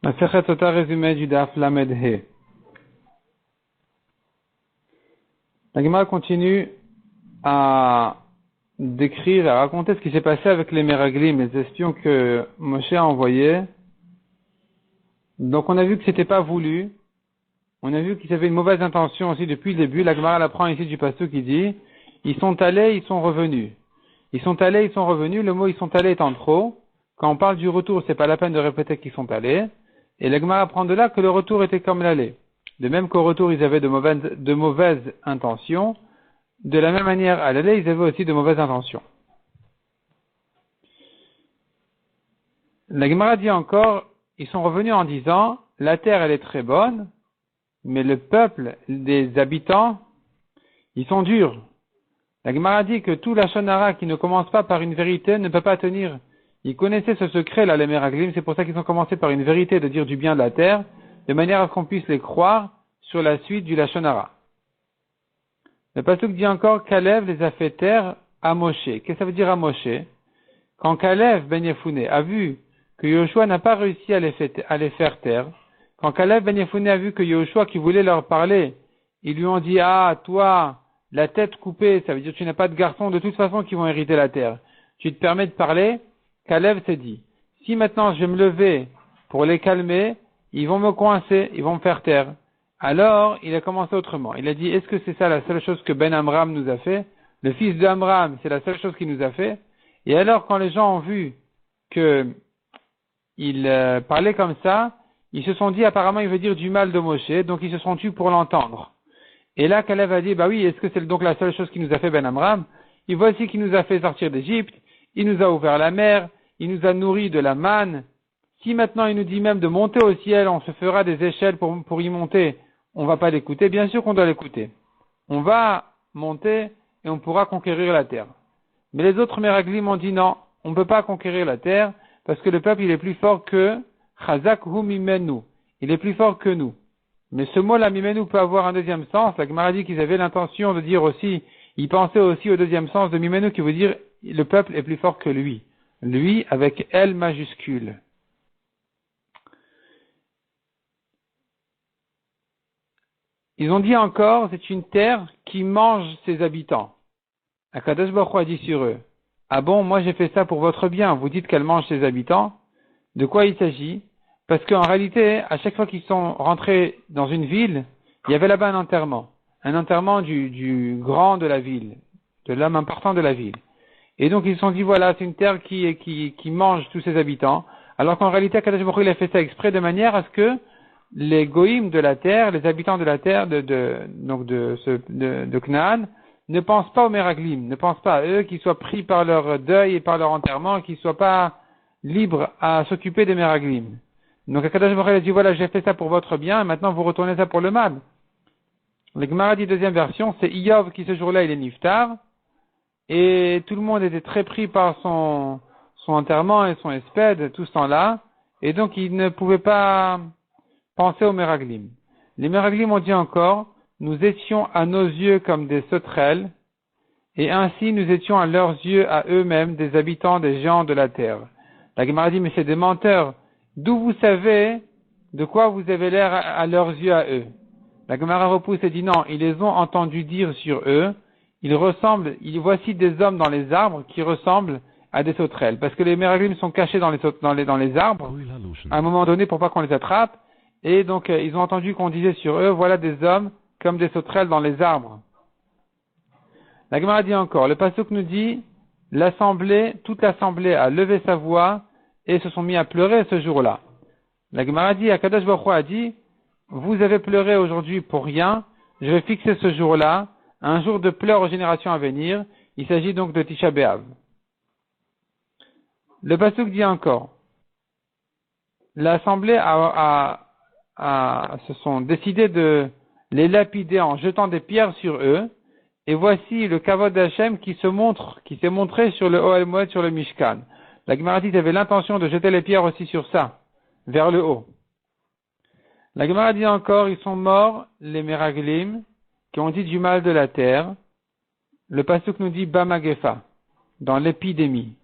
Masechet Sota, résumé du Daf Lamed He. La Gemara continue à décrire, à raconter ce qui s'est passé avec les Meraglim, les espions que Moshe a envoyés. Donc on a vu que c'était pas voulu. On a vu qu'ils avaient une mauvaise intention aussi depuis le début. La Gemara l'apprend ici du pasteur qui dit ils sont allés, ils sont revenus. Ils sont allés, ils sont revenus. Le mot ils sont allés étant trop. Quand on parle du retour, c'est pas la peine de répéter qu'ils sont allés. Et la Gemara apprend de là que le retour était comme l'aller. De même qu'au retour, ils avaient de mauvaises intentions. De la même manière, à l'aller, ils avaient aussi de mauvaises intentions. La Gemara dit encore, ils sont revenus en disant, la terre, elle est très bonne, mais le peuple des habitants, ils sont durs. La Gemara dit que tout la Shonara qui ne commence pas par une vérité ne peut pas tenir. Ils connaissaient ce secret, là, les Meraglim, c'est pour ça qu'ils ont commencé par une vérité de dire du bien de la terre, de manière à ce qu'on puisse les croire sur la suite du Lashon Hara. Le pasuk dit encore, Kalev les a fait taire à Moshe. Qu'est-ce que ça veut dire à Moshe? Quand Kalev ben Yefouné a vu que Yoshua n'a pas réussi à les faire taire, quand Kalev ben Yefouné a vu que Yoshua qui voulait leur parler, ils lui ont dit, ah, toi, la tête coupée, ça veut dire que tu n'as pas de garçons de toute façon qui vont hériter la terre. Tu te permets de parler? Kalev s'est dit, si maintenant je vais me lever pour les calmer, ils vont me coincer, ils vont me faire taire. Alors, il a commencé autrement. Il a dit, est-ce que c'est ça la seule chose que Ben Amram nous a fait? Le fils d'Amram, c'est la seule chose qu'il nous a fait. Et alors, quand les gens ont vu que il parlait comme ça, ils se sont dit, apparemment, il veut dire du mal de Moshe, donc ils se sont tus pour l'entendre. Et là, Kalev a dit, bah oui, est-ce que c'est donc la seule chose qu'il nous a fait Ben Amram? Et voici qu'il nous a fait sortir d'Égypte, il nous a ouvert la mer, il nous a nourri de la manne. Si maintenant il nous dit même de monter au ciel, on se fera des échelles pour y monter, on va pas l'écouter. Bien sûr qu'on doit l'écouter. On va monter et on pourra conquérir la terre. Mais les autres Meraglim ont dit non, on ne peut pas conquérir la terre parce que le peuple il est plus fort que Chazak hu mimenu. Il est plus fort que nous. Mais ce mot-là, mimenu, peut avoir un deuxième sens. La Gemara dit qu'ils avaient l'intention de dire aussi, ils pensaient aussi au deuxième sens de mimenu qui veut dire le peuple est plus fort que lui. Lui avec L majuscule. Ils ont dit encore, c'est une terre qui mange ses habitants. Akadosh Baruch Hu a dit sur eux, ah bon, moi j'ai fait ça pour votre bien, vous dites qu'elle mange ses habitants. De quoi il s'agit? Parce qu'en réalité, à chaque fois qu'ils sont rentrés dans une ville, il y avait là-bas un enterrement du grand de la ville, de l'homme important de la ville. Et donc ils se sont dit, voilà, c'est une terre qui mange tous ses habitants, alors qu'en réalité, Akadosh Baruch Hu il a fait ça exprès de manière à ce que les goïms de la terre, les habitants de la terre de Canaan, ne pensent pas aux Meraglim, ne pensent pas à eux, qu'ils soient pris par leur deuil et par leur enterrement, qu'ils soient pas libres à s'occuper des Meraglim. Donc Akadosh Baruch Hu a dit, voilà, j'ai fait ça pour votre bien, et maintenant vous retournez ça pour le mal. Le Gemara dit deuxième version, c'est Iyov qui ce jour-là il est niftar, et tout le monde était très pris par son enterrement et son espède tout ce temps-là, et donc il ne pouvait pas penser aux Meraglim. Les Meraglim ont dit encore, nous étions à nos yeux comme des sauterelles, et ainsi nous étions à leurs yeux, à eux-mêmes, des habitants des géants de la terre. La Gemara dit, mais c'est des menteurs. D'où vous savez de quoi vous avez l'air à leurs yeux à eux? La Gemara repousse et dit, non, ils les ont entendus dire sur eux, voici des hommes dans les arbres qui ressemblent à des sauterelles. Parce que les Meraglim sont cachés dans les arbres, à un moment donné pour pas qu'on les attrape, et donc, ils ont entendu qu'on disait sur eux, voilà des hommes comme des sauterelles dans les arbres. La Gemara dit encore, le pasuk nous dit, toute l'assemblée a levé sa voix et se sont mis à pleurer ce jour-là. La Gemara dit, Akadosh Baruch Hu a dit, vous avez pleuré aujourd'hui pour rien, je vais fixer ce jour-là, un jour de pleurs aux générations à venir. Il s'agit donc de Tisha B'Av. Le pasuk dit encore, l'assemblée se sont décidés de les lapider en jetant des pierres sur eux, et voici le kavod d'Hachem qui s'est montré sur le Ohel Moed, sur le Mishkan. La Gemara dit avait l'intention de jeter les pierres aussi sur ça, vers le haut. La Gemara dit encore, ils sont morts, les Meraglim, qui ont dit du mal de la terre. Le pasuk nous dit Bamagefa, dans l'épidémie.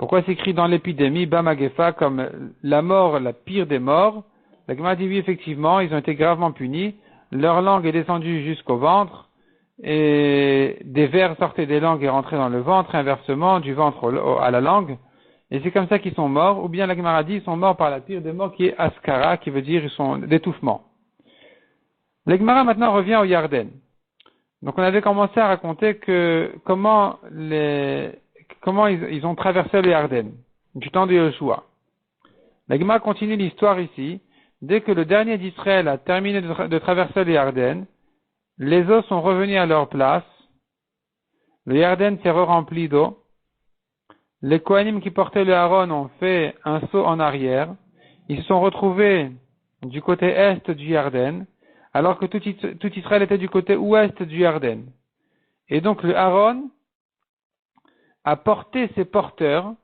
Pourquoi c'est écrit dans l'épidémie, Bamagefa, comme la mort, la pire des morts? La Gemara dit oui, effectivement, ils ont été gravement punis. Leur langue est descendue jusqu'au ventre, et des vers sortaient des langues et rentraient dans le ventre, et inversement, du ventre à la langue. Et c'est comme ça qu'ils sont morts, ou bien la Gemara dit, ils sont morts par la pire des morts qui est Askara, qui veut dire ils sont d'étouffement. La Gemara maintenant revient au Yarden. Donc on avait commencé à raconter comment ils ont traversé le Yarden, du temps de Yoshua. La Gemara continue l'histoire ici. Dès que le dernier d'Israël a terminé de traverser le Yarden, les eaux sont revenues à leur place. Le Yarden s'est rempli d'eau. Les Kohanim qui portaient le Aaron ont fait un saut en arrière. Ils se sont retrouvés du côté est du Yarden, alors que tout Israël était du côté ouest du Yarden. Et donc le Aaron a porté ses porteurs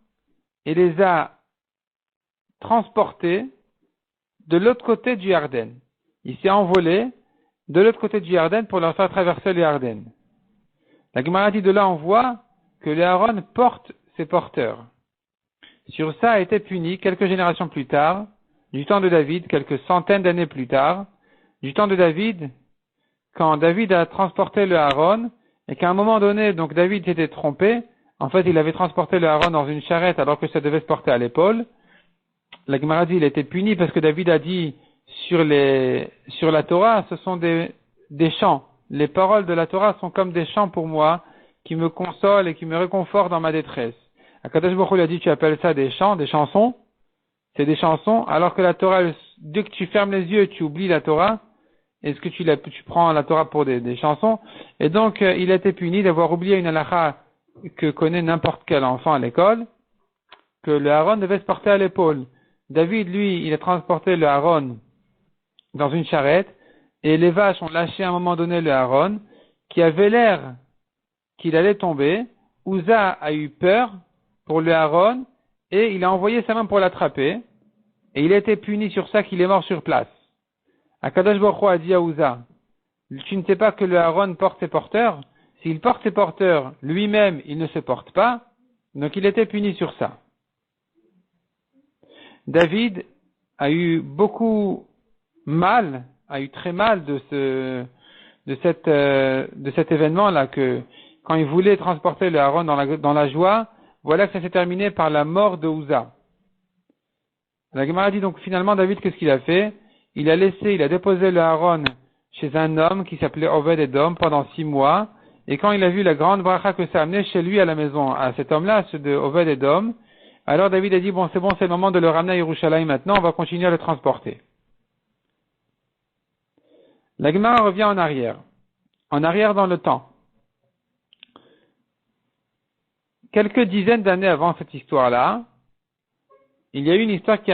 et les a transportés de l'autre côté du Yarden. Il s'est envolé de l'autre côté du Yarden pour leur faire traverser le Yarden. La Gemara dit de là on voit que le Aaron porte ses porteurs. Sur ça a été puni quelques générations plus tard, du temps de David, quelques centaines d'années plus tard, du temps de David, quand David a transporté le Aaron, et qu'à un moment donné, donc David s'était trompé, en fait il avait transporté le Aaron dans une charrette alors que ça devait se porter à l'épaule. La Gemara dit il a été puni parce que David a dit sur la Torah, ce sont des chants. Les paroles de la Torah sont comme des chants pour moi, qui me consolent et qui me réconfortent dans ma détresse. Akadosh Baruch Hu lui a dit tu appelles ça des chants, des chansons. C'est des chansons, alors que la Torah, dès que tu fermes les yeux, tu oublies la Torah. Est-ce que tu prends la Torah pour des chansons? Et donc, il a été puni d'avoir oublié une halakha que connaît n'importe quel enfant à l'école, que le Aaron devait se porter à l'épaule. David, lui, il a transporté le Aaron dans une charrette, et les vaches ont lâché à un moment donné le Aaron, qui avait l'air qu'il allait tomber. Uza a eu peur pour le Aaron, et il a envoyé sa main pour l'attraper, et il a été puni sur ça qu'il est mort sur place. Akadosh Baruch Hu a dit à Uza, tu ne sais pas que le Aaron porte ses porteurs? S'il porte ses porteurs, lui-même, il ne se porte pas, donc il était puni sur ça. David a eu très mal de cet événement-là, que quand il voulait transporter le Aaron dans la joie, voilà que ça s'est terminé par la mort de Uza. La Gemara dit donc finalement David, qu'est-ce qu'il a fait? Il a déposé le Aaron chez un homme qui s'appelait Oved Edom pendant 6 mois, et quand il a vu la grande bracha que ça a amené chez lui à la maison, à cet homme-là, ce de Oved Edom, alors David a dit c'est c'est le moment de le ramener à Yerushalayim maintenant, on va continuer à le transporter. La Gemara revient en arrière dans le temps. Quelques dizaines d'années avant cette histoire-là, il y a eu une histoire qui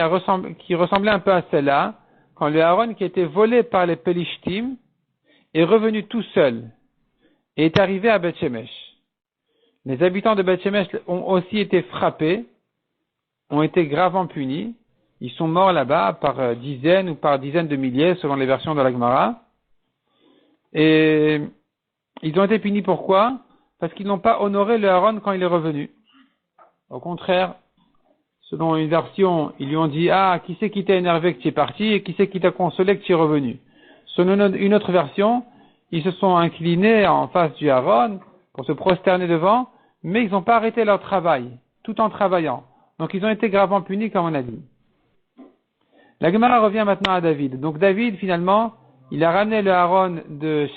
ressemblait un peu à celle-là, quand le Aaron qui a été volé par les Pelishtim est revenu tout seul et est arrivé à Beth Shemesh. Les habitants de Beth Shemesh ont aussi été frappés, ont été gravement punis. Ils sont morts là-bas par dizaines ou par dizaines de milliers, selon les versions de la Gemara. Et ils ont été punis pourquoi? Parce qu'ils n'ont pas honoré le Aaron quand il est revenu. Au contraire, selon une version, ils lui ont dit qui c'est qui t'a énervé que tu es parti et qui c'est qui t'a consolé que tu es revenu. Selon une autre version, ils se sont inclinés en face du Aaron pour se prosterner devant, mais ils n'ont pas arrêté leur travail, tout en travaillant. Donc ils ont été gravement punis, comme on a dit. La Gemara revient maintenant à David. Donc David, finalement, il a ramené le Aaron de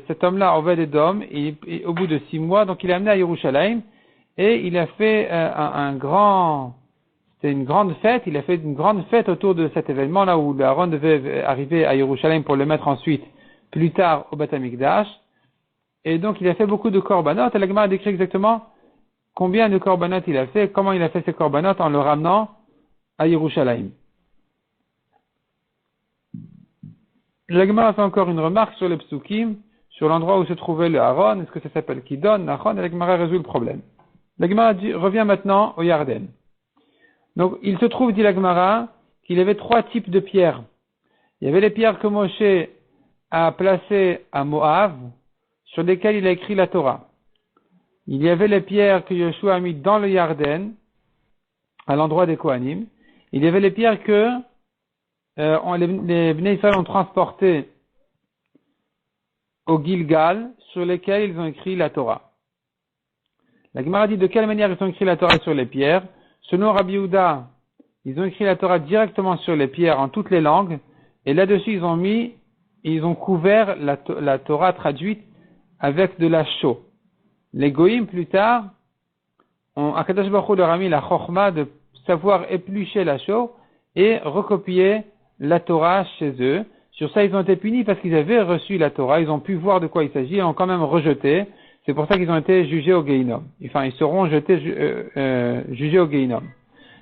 cet homme-là, Oved Edom, et au bout de 6 mois, donc il l'a amené à Yerushalayim, et il a fait c'était une grande fête, il a fait une grande fête autour de cet événement-là où le Aaron devait arriver à Yerushalayim pour le mettre ensuite, plus tard, au Beth Amikdash. Et donc il a fait beaucoup de korbanot, et la Gemara décrit exactement combien de korbanot il a fait, comment il a fait ces korbanot en le ramenant à Yerushalayim. La Gemara fait encore une remarque sur les psukim, sur l'endroit où se trouvait le Aaron, est-ce que ça s'appelle Kidon, Nachon, et la Gemara résout le problème. La Gemara revient maintenant au Yarden. Donc, il se trouve, dit la Gemara, qu'il y avait 3 types de pierres. Il y avait les pierres que Moshe a placées à Moab, sur lesquelles il a écrit la Torah. Il y avait les pierres que Yoshua a mis dans le Yarden, à l'endroit des Kohanim. Il y avait les pierres que les Bnei Israël ont transportées au Gilgal, sur lesquelles ils ont écrit la Torah. La Gemara dit de quelle manière ils ont écrit la Torah sur les pierres. Selon Rabbi Yehuda, ils ont écrit la Torah directement sur les pierres en toutes les langues, et là-dessus ils ont couvert la Torah traduite avec de la chaux. Les Goïm plus tard, Akadosh Baruch Hu leur a mis la chorma de savoir éplucher la chaux et recopier la Torah chez eux. Sur ça, ils ont été punis parce qu'ils avaient reçu la Torah, ils ont pu voir de quoi il s'agit et ont quand même rejeté. C'est pour ça qu'ils ont été jugés au Gehinom. Enfin, ils seront jugés au Gehinom.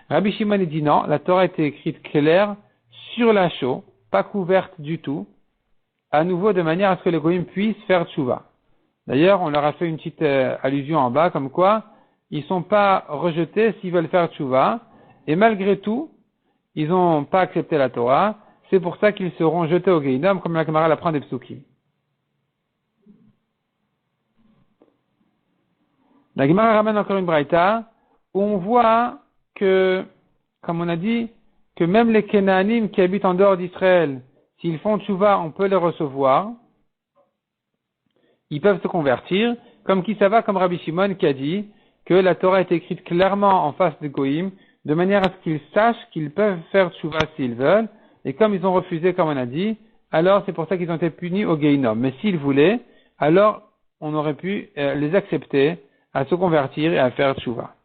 Rabbi Shimon dit non, la Torah a été écrite claire sur la chaux, pas couverte du tout, à nouveau de manière à ce que les Goïm puissent faire tchouva. D'ailleurs, on leur a fait une petite allusion en bas, comme quoi ils sont pas rejetés s'ils veulent faire tchouva, et malgré tout, ils n'ont pas accepté la Torah. C'est pour ça qu'ils seront jetés au Gehinom, comme la Gemara l'apprend des Psukim. La Gemara ramène encore une braïta, où on voit que, comme on a dit, que même les Kénaanim qui habitent en dehors d'Israël, s'ils font tchouva, on peut les recevoir. Ils peuvent se convertir, comme Kisava, comme Rabbi Shimon qui a dit que la Torah est écrite clairement en face des Goïm, de manière à ce qu'ils sachent qu'ils peuvent faire tchouva s'ils veulent, et comme ils ont refusé, comme on a dit, alors c'est pour ça qu'ils ont été punis au Gehinom. Mais s'ils voulaient, alors on aurait pu les accepter à se convertir et à faire tchouva.